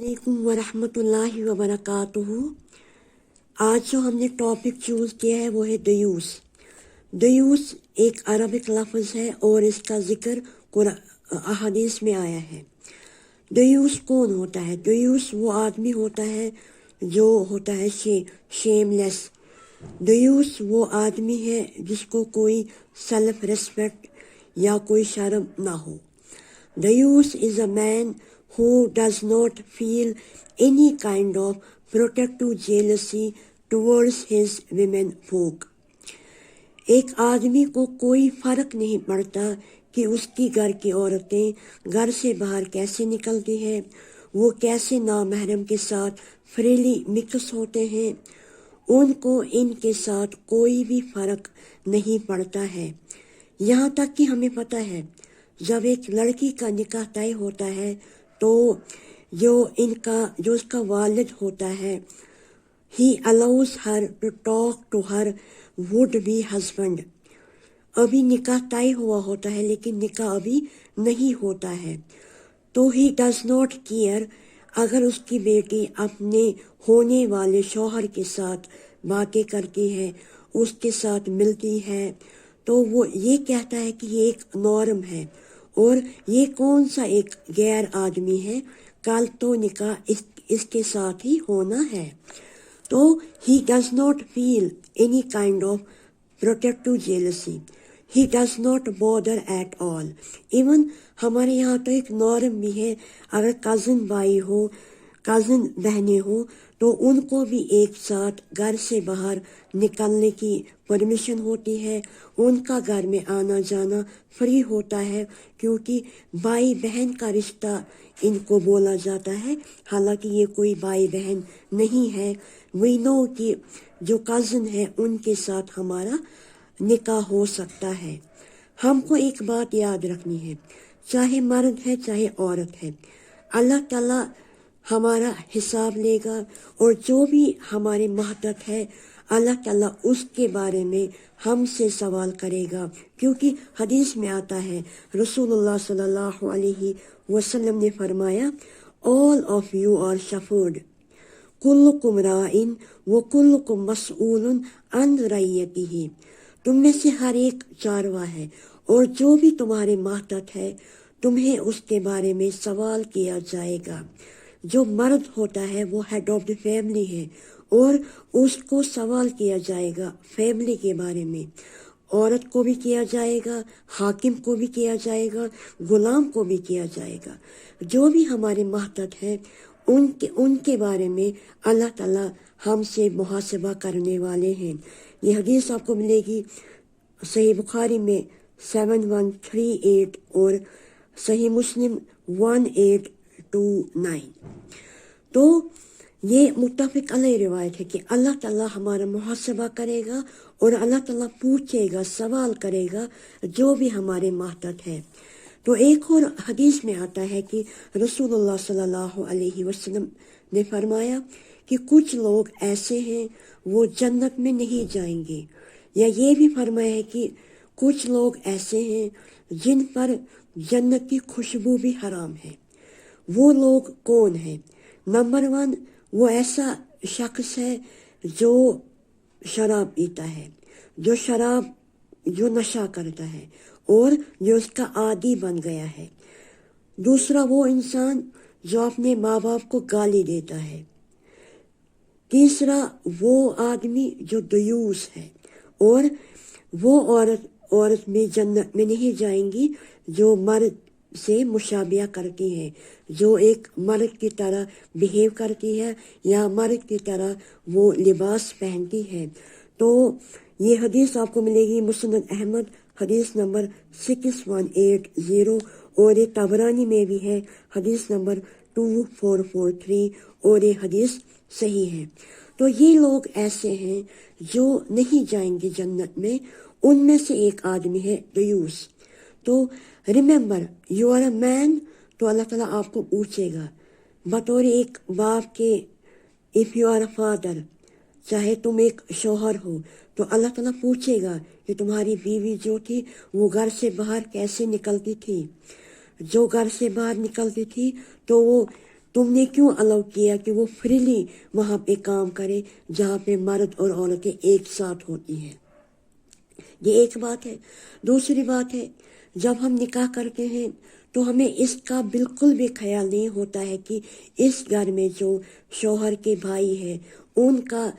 अलैकुम वरहमतुल्लाहि वबरकातुहू। आज जो हमने टॉपिक चूज़ किया है वो है दयूस। दयूस एक अरबिक लफ्ज़ है और इसका ज़िक्र अहादीस में आया है। दयूस कौन होता है? दयूस वो आदमी होता है जो होता है शेमलेस। दयूस वो आदमी है जिसको कोई सेल्फ रिस्पेक्ट या कोई शर्म ना हो। Dayus is a man who does not feel any kind of protective jealousy towards his women folk. एक आदमी को कोई फर्क नहीं पड़ता कि उसकी घर की औरतें घर से बाहर कैसे निकलती हैं, वो कैसे नामहरम के साथ फ्रीली मिक्स होते हैं, उनको इनके साथ कोई भी फर्क नहीं पड़ता है। यहाँ तक कि हमें पता है जब एक लड़की का निकाह तय होता है तो जो उसका वालिद होता है, he allows her to talk to her would be husband. अभी निकाह तय हुआ होता है लेकिन निकाह अभी नहीं होता है, तो ही डज नॉट केयर अगर उसकी बेटी अपने होने वाले शौहर के साथ बातें करती है, उसके साथ मिलती है, तो वो ये कहता है कि ये एक नॉर्म है और ये कौन सा एक गैर आदमी है, कल तो निकाह इसके साथ ही होना है। तो he does not feel any kind of protective jealousy, he does not bother at all. Even हमारे यहाँ तो एक नॉर्म भी है, अगर कज़न भाई हो, कज़न बहनें हो, तो उनको भी एक साथ घर से बाहर निकलने की परमिशन होती है, उनका घर में आना जाना फ्री होता है, क्योंकि भाई बहन का रिश्ता इनको बोला जाता है, हालांकि ये कोई भाई बहन नहीं है। वी नो कि जो कज़न है उनके साथ हमारा निकाह हो सकता है। हमको एक बात याद रखनी है, चाहे मर्द है चाहे औरत है, अल्लाह ताला हमारा हिसाब लेगा और जो भी हमारे महतत है अल्लाह ताला उसके बारे में हमसे सवाल करेगा, क्योंकि हदीस में आता है रसूलुल्लाह सल्लल्लाहु अलैहि वसल्लम ने फरमाया, all of you are shepherd, कुल्लुकुम राइन व कुल्लुकुम मसऊलुन अन रइयतिही। तुम में से हर एक चारवा है और जो भी तुम्हारे महतत है तुम्हें उसके बारे में सवाल किया जाएगा। जो मर्द होता है वो हेड ऑफ द फैमिली है और उसको सवाल किया जाएगा फैमिली के बारे में। औरत को भी किया जाएगा, हाकिम को भी किया जाएगा, गुलाम को भी किया जाएगा। जो भी हमारे महतत है उनके बारे में अल्लाह ताला हमसे मुहासबा करने वाले हैं। ये हदीस आपको मिलेगी सही बुखारी में 7138 और सही मुस्लिम 1829। तो ये मुत्तफिक अलैह रिवायत है कि अल्लाह ताला हमारा मुहासबा करेगा और अल्लाह ताला पूछेगा, सवाल करेगा जो भी हमारे महतत है। तो एक और हदीस में आता है कि रसूलुल्लाह सल्लल्लाहु अलैहि वसल्लम ने फरमाया कि कुछ लोग ऐसे हैं वो जन्नत में नहीं जाएंगे, या ये भी फरमाया है कि कुछ लोग ऐसे हैं जिन पर जन्नत की खुशबू भी हराम है। वो लोग कौन है? नंबर 1, वो ऐसा शख्स है जो शराब पीता है, जो नशा करता है और जो उसका आदी बन गया है। दूसरा, वो इंसान जो अपने माँ बाप को गाली देता है। तीसरा, वो आदमी जो दयूस है। और वो औरत भी जन्नत में नहीं जाएंगी जो मर्द से मुशाबिया करती है, जो एक मर्द की तरह बिहेव करती है या मर्द की तरह वो लिबास पहनती है। तो ये हदीस आपको मिलेगी मुस्नद अहमद हदीस नंबर 6180 और ये तबरानी में भी है हदीस नंबर 2443 और ये हदीस सही है। तो ये लोग ऐसे हैं जो नहीं जाएंगे जन्नत में, उनमें से एक आदमी है दयूस। तो remember you are a man, तो अल्लाह ताला आपको पूछेगा बतौर एक बाप के, if you are a father, चाहे तुम एक शौहर हो, तो अल्लाह ताला पूछेगा कि तुम्हारी बीवी जो थी वो घर से बाहर कैसे निकलती थी। जो घर से बाहर निकलती थी तो वो تم نے کیوں الاؤ کیا کہ وہ فریلی وہاں پہ کام کرے جہاں پہ مرد اور عورتیں ایک ساتھ ہوتی ہیں؟ یہ ایک بات ہے۔ دوسری بات ہے، جب ہم نکاح کرتے ہیں تو ہمیں اس کا بالکل بھی خیال نہیں ہوتا ہے کہ اس گھر میں جو شوہر کے بھائی ہے ان کا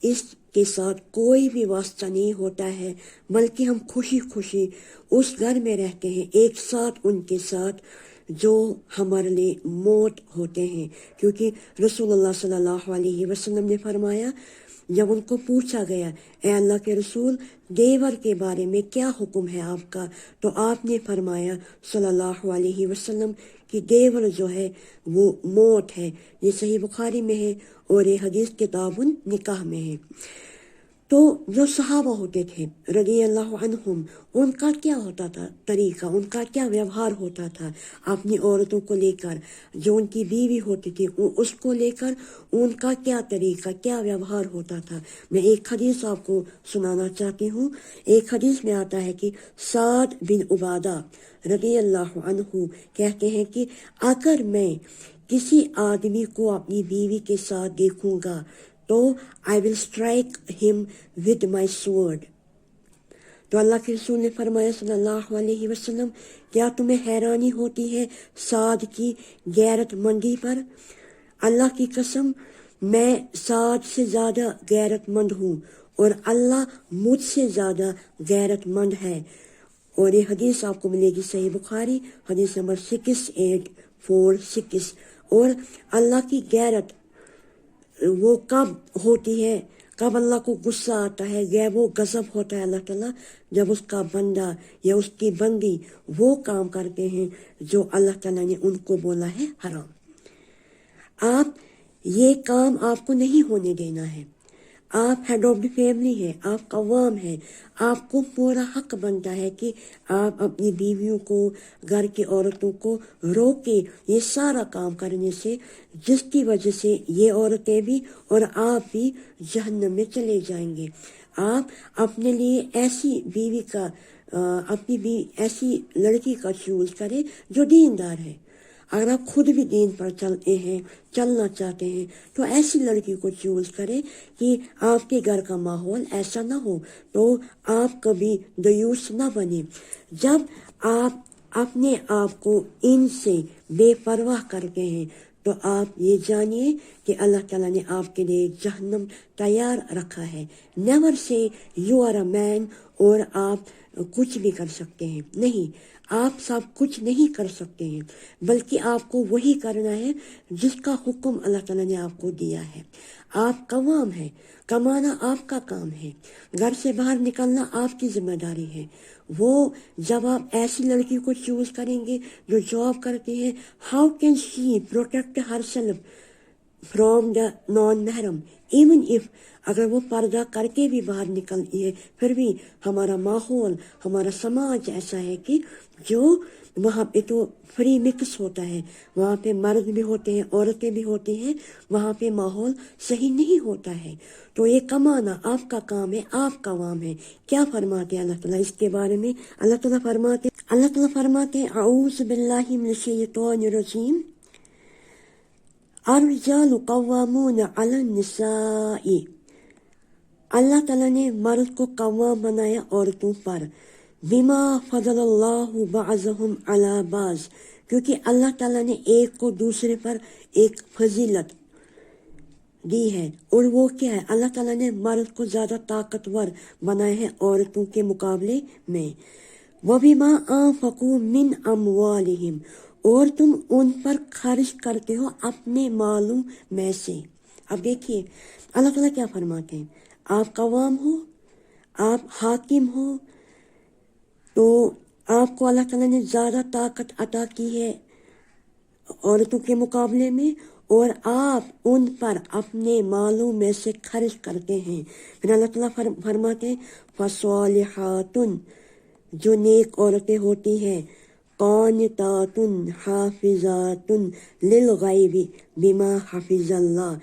اس کے ساتھ کوئی بھی واسطہ نہیں ہوتا ہے، بلکہ ہم خوشی خوشی اس گھر میں رہتے ہیں ایک ساتھ ان کے ساتھ جو ہمارے لیے موت ہوتے ہیں۔ کیونکہ رسول اللہ صلی اللہ علیہ وسلم نے فرمایا، جب ان کو پوچھا گیا اے اللہ کے رسول دیور کے بارے میں کیا حکم ہے آپ کا، تو آپ نے فرمایا صلی اللہ علیہ وسلم کہ دیور جو ہے وہ موت ہے۔ یہ صحیح بخاری میں ہے اور یہ حدیث کتاب نکاح میں ہے۔ تو جو صحابہ ہوتے تھے رضی اللہ عنہم، ان کا کیا ہوتا تھا طریقہ، ان کا کیا ویوہار ہوتا تھا اپنی عورتوں کو لے کر، جو ان کی بیوی ہوتی تھی اس کو لے کر ان کا کیا طریقہ، کیا ویوہار ہوتا تھا۔ میں ایک حدیث آپ کو سنانا چاہتی ہوں۔ ایک حدیث میں آتا ہے کہ سعد بن عبادہ رضی اللہ عنہ کہتے ہیں کہ اگر میں کسی آدمی کو اپنی بیوی کے ساتھ دیکھوں گا تو I will strike him with my sword۔ تو اللہ کے رسول نے فرمایا صلی اللہ علیہ وسلم، کیا تمہیں حیرانی ہوتی ہے سعد کی غیرت مندی پر؟ اللہ کی قسم میں سعد سے زیادہ غیرت مند ہوں اور اللہ مجھ سے زیادہ غیرت مند ہے۔ اور یہ حدیث آپ کو ملے گی صحیح بخاری حدیث نمبر 6846۔ اور اللہ کی غیرت وہ کب ہوتی ہے، کب اللہ کو غصہ آتا ہے، غیب و غضب ہوتا ہے اللہ تعالیٰ، جب اس کا بندہ یا اس کی بندی وہ کام کرتے ہیں جو اللہ تعالیٰ نے ان کو بولا ہے حرام۔ آپ یہ کام آپ کو نہیں ہونے دینا ہے۔ آپ ہیڈ آف دی فیملی ہیں، آپ قوام ہیں، آپ کو پورا حق بنتا ہے کہ آپ اپنی بیویوں کو، گھر کی عورتوں کو روکے یہ سارا کام کرنے سے، جس کی وجہ سے یہ عورتیں بھی اور آپ بھی جہنم میں چلے جائیں گے۔ آپ اپنے لیے ایسی بیوی کا ایسی لڑکی کا چوز کریں جو دیندار ہے۔ اگر آپ خود بھی دین پر چلنا چاہتے ہیں تو ایسی لڑکی کو چوز کریں کہ آپ کے گھر کا ماحول ایسا نہ ہو تو آپ کبھی دیوس نہ بنیں۔ جب آپ اپنے آپ کو ان سے بے پرواہ کرتے ہیں تو آپ یہ جانیے کہ اللہ تعالیٰ نے آپ کے لیے جہنم تیار رکھا ہے۔ نیور سے یو آر اے مین اور آپ کچھ بھی کر سکتے ہیں، نہیں، آپ سب کچھ نہیں کر سکتے ہیں، بلکہ آپ کو وہی کرنا ہے جس کا حکم اللہ تعالیٰ نے آپ کو دیا ہے۔ آپ قوام ہیں، کمانا آپ کا کام ہے، گھر سے باہر نکلنا آپ کی ذمہ داری ہے۔ وہ جب آپ ایسی لڑکی کو چوز کریں گے جو جاب کرتی ہے، how can she protect her self from the naan Muharram, even if اگر وہ پردہ کر کے بھی باہر نکلتی ہے، پھر بھی ہمارا ماحول، ہمارا سماج ایسا ہے کہ جو وہاں پہ تو فری مکس ہوتا ہے، وہاں پہ مرد بھی ہوتے ہیں، عورتیں بھی ہوتی ہیں، وہاں پہ ماحول صحیح نہیں ہوتا ہے۔ تو یہ کمانا آپ کا کام ہے، آپ کا کام ہے۔ کیا فرماتے ہیں اللہ تعالیٰ اس کے بارے میں؟ اللہ تعالیٰ فرماتے اعوذ باللہ من الشیطان الرجیم، الرجال قوامون علی النساء۔ اللہ تعالیٰ نے مرد کو قوام بنایا عورتوں پر، بما فضل اللہ بعضهم علی بعض، کیونکہ اللہ تعالیٰ نے ایک کو دوسرے پر ایک فضیلت دی ہے، اور وہ کیا ہے؟ اللہ تعالیٰ نے مرد کو زیادہ طاقتور بنایا ہے عورتوں کے مقابلے میں۔ وَبِمَا أَنفَقُوا مِنْ أَمْوَالِهِمْ، اور تم ان پر خرچ کرتے ہو اپنے مالوں میں سے۔ اب دیکھیے اللہ تعالیٰ کیا فرماتے ہیں، آپ قوام ہو، آپ حاکم ہو، تو آپ کو اللہ تعالیٰ نے زیادہ طاقت عطا کی ہے عورتوں کے مقابلے میں، اور آپ ان پر اپنے مالوں میں سے خرچ کرتے ہیں۔ پھر اللہ تعالیٰ فرماتے ہیں فَصَالِحَاتٌ، جو نیک عورتیں ہوتی ہیں، قانتات حافظات للغیب بما حفظ اللہ،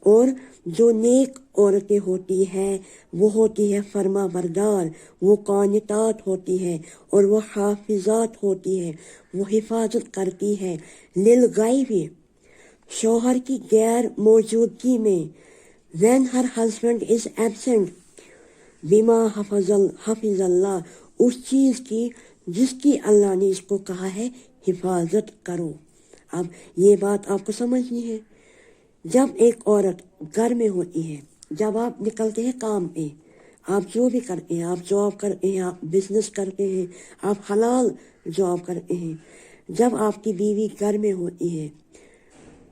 اور جو نیک عورتیں ہوتی ہیں وہ ہوتی ہے فرما بردار، وہ قانتات ہوتی ہے اور وہ حافظات ہوتی ہے، وہ حفاظت کرتی ہے للغیب، शौहर की गैर मौजूदगी में, when her husband is absent, बिमा हफिज़ल्लाह, उस चीज़ की जिसकी अल्लाह ने इसको कहा है हिफाजत करो। अब ये बात आपको समझनी है। जब एक औरत घर में होती है, जब आप निकलते हैं काम पे, आप जो भी करते हैं, आप जॉब करते हैं, आप बिजनेस करते हैं, आप हलाल जॉब करते हैं, जब आपकी बीवी घर में होती है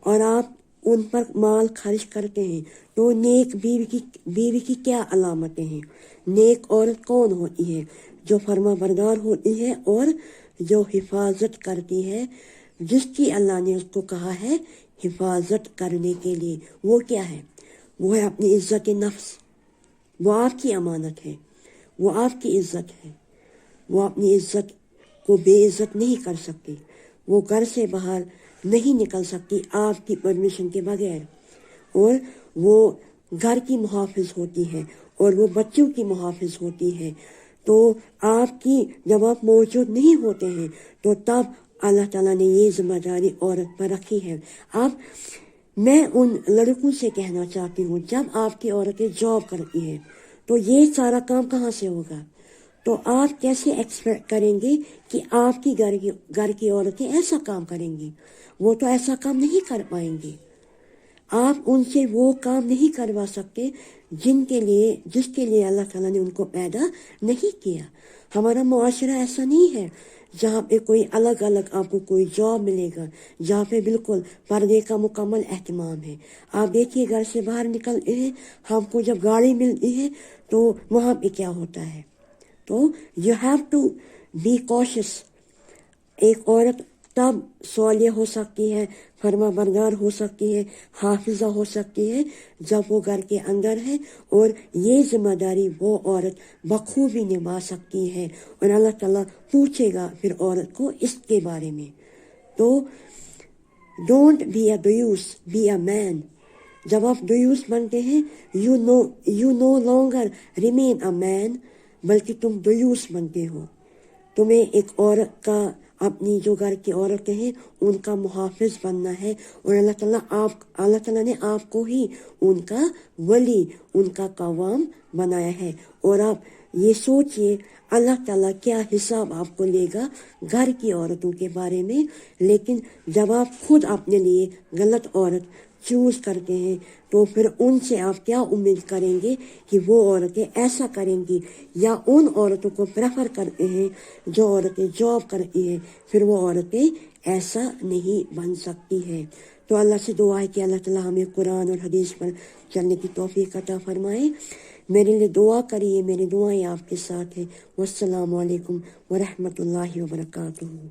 और आप उन पर माल खर्च करते हैं, तो नेक बीवी की क्या अलामतें हैं? नेक औरत कौन होती है? जो फर्माबरदार होती है और जो हिफाजत करती है, जिसकी अल्लाह ने उसको कहा है हिफाजत करने के लिए। वो क्या है? वो है अपनी इज्जत नफ्स। वो आपकी अमानत है, वो आपकी इज्जत है। वो अपनी इज्जत को बेइज्जत नहीं कर सकती। वो घर से बाहर नहीं निकल सकती आपकी परमिशन के बगैर, और वो घर की मुहाफिज होती है और वो बच्चों की मुहाफिज होती है। तो आपकी जब आप मौजूद नहीं होते हैं, तो तब अल्लाह ताला ने ये जिम्मेदारी औरत पर रखी है। अब मैं उन लड़कों से कहना चाहती हूँ, जब आपकी औरतें जॉब करती हैं, तो ये सारा काम कहाँ से होगा? तो आप कैसे एक्सपेक्ट करेंगे कि आपकी घर की औरतें ऐसा काम करेंगी? वो तो ऐसा काम नहीं कर पाएंगी। आप उनसे वो काम नहीं करवा सकते जिसके लिए अल्लाह ताला ने उनको पैदा नहीं किया। हमारा मुआशरा ऐसा नहीं है जहाँ पे कोई अलग अलग आपको कोई जॉब मिलेगा, जहाँ पे बिल्कुल पर्दे का मुकम्मल एहतमाम है। आप देखिए, घर से बाहर निकलते हैं, हमको जब गाड़ी मिलती है तो वहाँ पे क्या होता है? तो you have to be cautious. एक औरत तब सौलिया हो सकती है, फर्माबरदार हो सकती है, हाफिजा हो सकती है, जब वो घर के अंदर है, और ये जिम्मेदारी वो औरत बखूबी निभा सकती है। और अल्लाह ताला पूछेगा फिर औरत को इसके बारे में। तो डोंट बी अ दयूस, बी अ मैन। जब आप दयूस बनते हैं, you no longer remain a man, बल्कि तुम दयूस बनते हो। तुम्हें एक औरत का, अपनी जो घर की औरतें हैं उनका मुहाफिज बनना है, और अल्लाह ताला ने आपको ही उनका वली, उनका कवाम बनाया है। और आप ये सोचिए अल्लाह ताला क्या हिसाब आपको लेगा घर की औरतों के बारे में। लेकिन जब आप खुद अपने लिए गलत औरत चूज करते हैं, तो फिर उनसे आप क्या उम्मीद करेंगे कि वो औरतें ऐसा करेंगी? या उन औरतों को प्रेफर करते हैं जो औरतें जॉब करती हैं, फिर वो औरतें ऐसा नहीं बन सकती है। तो अल्लाह से दुआ है कि अल्लाह ताला हमें कुरान और हदीस पर चलने की तौफीक अता फरमाए। मेरे लिए दुआ करिए, मेरी दुआएं आपके साथ है। वस्सलामु अलैकुम व रहमतुल्लाहि व बरकातुहू।